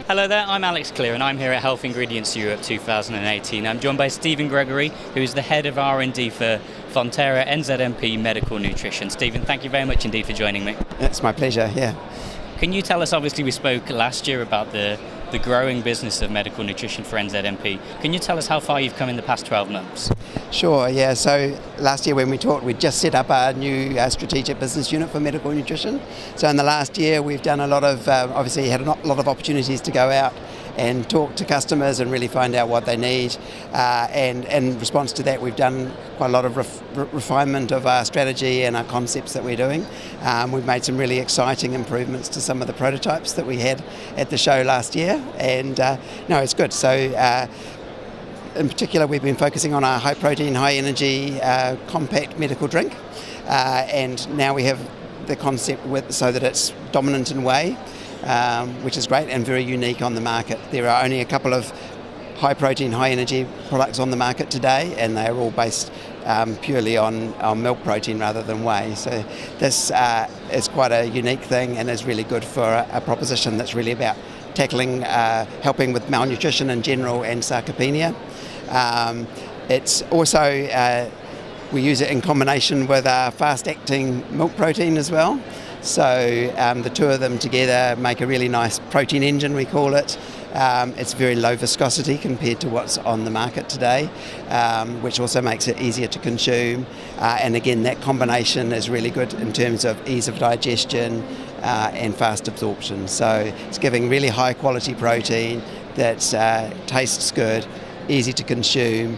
Hello there, I'm Alex Clear and I'm here at Health Ingredients Europe 2018. I'm joined by Stephen Gregory, who is the Head of R&D for Fonterra NZMP Medical Nutrition. Stephen, thank you very much indeed for joining me. It's my pleasure, yeah. Can you tell us, obviously we spoke last year about the growing business of medical nutrition for NZMP. Can you tell us how far you've come in the past 12 months? Sure, yeah. So last year when we talked, we just set up our new strategic business unit for medical nutrition. So in the last year we've done a lot of, obviously had a lot of opportunities to go out and talk to customers and really find out what they need. And in response to that, we've done quite a lot of refinement of our strategy and our concepts that we're doing. We've made some really exciting improvements to some of the prototypes that we had at the show last year. And no, it's good. So in particular, we've been focusing on our high protein, high energy, compact medical drink. And now we have the concept so that it's dominant in whey. Which is great and very unique on the market. There are only a couple of high protein, high energy products on the market today, and they are all based purely on milk protein rather than whey. So this is quite a unique thing and is really good for a proposition that's really about tackling, helping with malnutrition in general and sarcopenia. It's also, we use it in combination with fast-acting milk protein as well. So the two of them together make a really nice protein engine, we call it. It's very low viscosity compared to what's on the market today, which also makes it easier to consume. And again, that combination is really good in terms of ease of digestion and fast absorption. So it's giving really high quality protein that tastes good, easy to consume,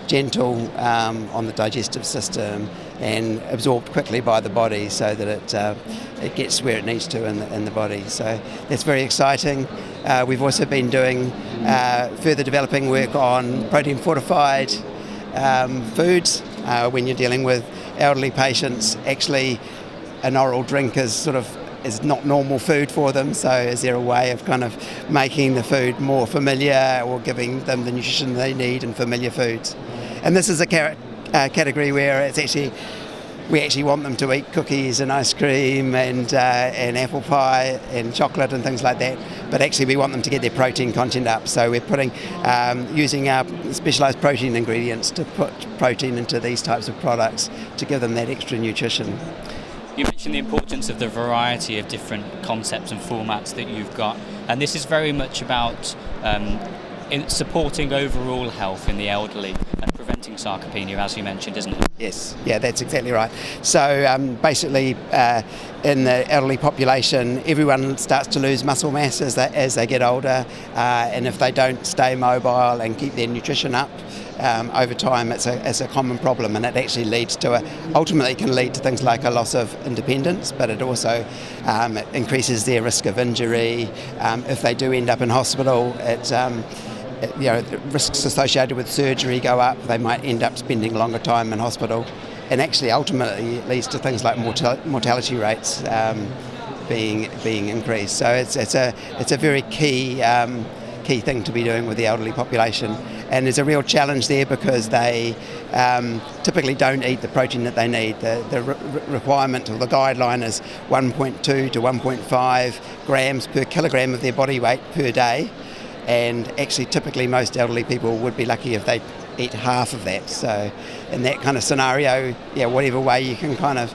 gentle on the digestive system, and absorbed quickly by the body so that it gets where it needs to in the body. So that's very exciting. We've also been doing further developing work on protein fortified foods. When you're dealing with elderly patients, actually an oral drink is not normal food for them. So is there a way of kind of making the food more familiar or giving them the nutrition they need in familiar foods? And this is a category where we actually want them to eat cookies and ice cream and apple pie and chocolate and things like that, but actually we want them to get their protein content up. So we're using our specialised protein ingredients to put protein into these types of products to give them that extra nutrition. You mentioned the importance of the variety of different concepts and formats that you've got, and this is very much about in supporting overall health in the elderly and preventing sarcopenia, as you mentioned, isn't it? Yes, yeah, that's exactly right. So basically, in the elderly population, everyone starts to lose muscle mass as they get older, and if they don't stay mobile and keep their nutrition up, over time it's a common problem, and it actually ultimately can lead to things like a loss of independence, but it also increases their risk of injury. If they do end up in hospital, the risks associated with surgery go up. They might end up spending longer time in hospital, and actually ultimately it leads to things like mortality rates being increased. So it's a very key thing to be doing with the elderly population, and there's a real challenge there because they typically don't eat the protein that they need. The requirement or the guideline is 1.2 to 1.5 grams per kilogram of their body weight per day. And actually typically most elderly people would be lucky if they eat half of that. So in that kind of scenario, whatever way you can kind of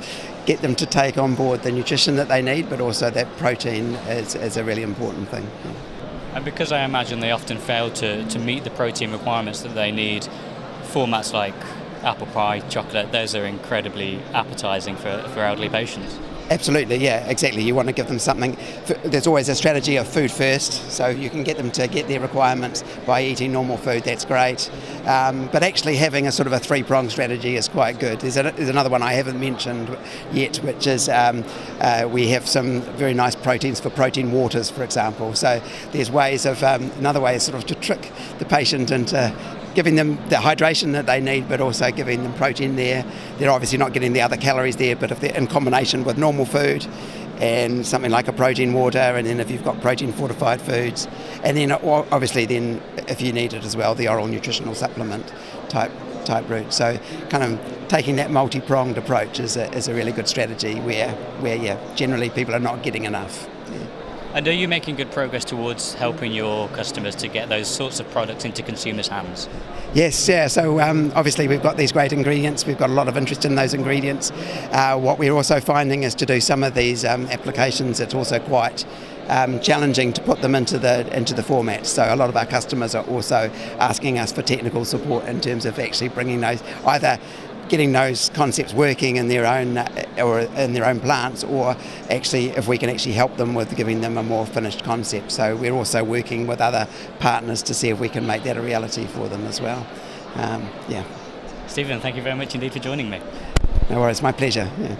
get them to take on board the nutrition that they need, but also that protein is a really important thing. And because I imagine they often fail to meet the protein requirements that they need, formats like apple pie, chocolate, those are incredibly appetising for elderly patients. Absolutely, yeah, exactly. You want to give them something. There's always a strategy of food first, so you can get them to get their requirements by eating normal food, that's great. But actually having a sort of a three-pronged strategy is quite good. There's another one I haven't mentioned yet, which is we have some very nice proteins for protein waters, for example. So there's ways of, another way is sort of to trick the patient into giving them the hydration that they need, but also giving them protein there. They're obviously not getting the other calories there, but if they're in combination with normal food and something like a protein water, and then if you've got protein fortified foods, and then obviously then if you need it as well, the oral nutritional supplement type route. So kind of taking that multi-pronged approach is a really good strategy where generally people are not getting enough. Yeah. And are you making good progress towards helping your customers to get those sorts of products into consumers' hands? Yes, yeah. So obviously we've got these great ingredients. We've got a lot of interest in those ingredients. What we're also finding is to do some of these applications, it's also quite challenging to put them into the format. So a lot of our customers are also asking us for technical support in terms of actually bringing those, either getting those concepts working in their own plants, or actually if we can actually help them with giving them a more finished concept. So we're also working with other partners to see if we can make that a reality for them as well. Stephen, thank you very much indeed for joining me. No worries, my pleasure. Yeah.